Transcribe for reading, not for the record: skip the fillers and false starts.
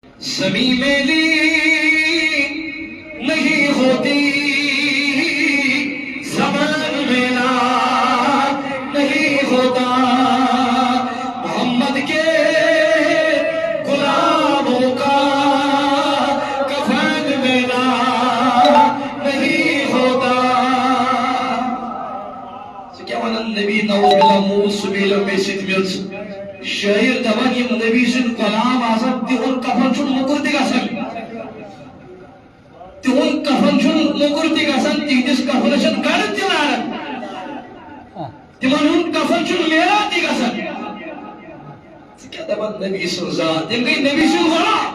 समी मेली नहीं होती, ज़मान मेला नहीं होता, मोहम्मद के गुलामों का कफन मेला नहीं होता। क्या वन नबी नौबिला मूसबिला मेसित मिल्स शायर दवन यम नबी सुन गुलाम आसन तिहुन कफन छुन मुकुरति गसन, तिहुन कफन छुन मुकुरति गसन, तिहदिस कफन छन गड़ तिलार, तिमन हुन कफन छुन मेरा ति गसन। क्या दवन नबी सुन जात, तिम गई नबी सुन गुलाम।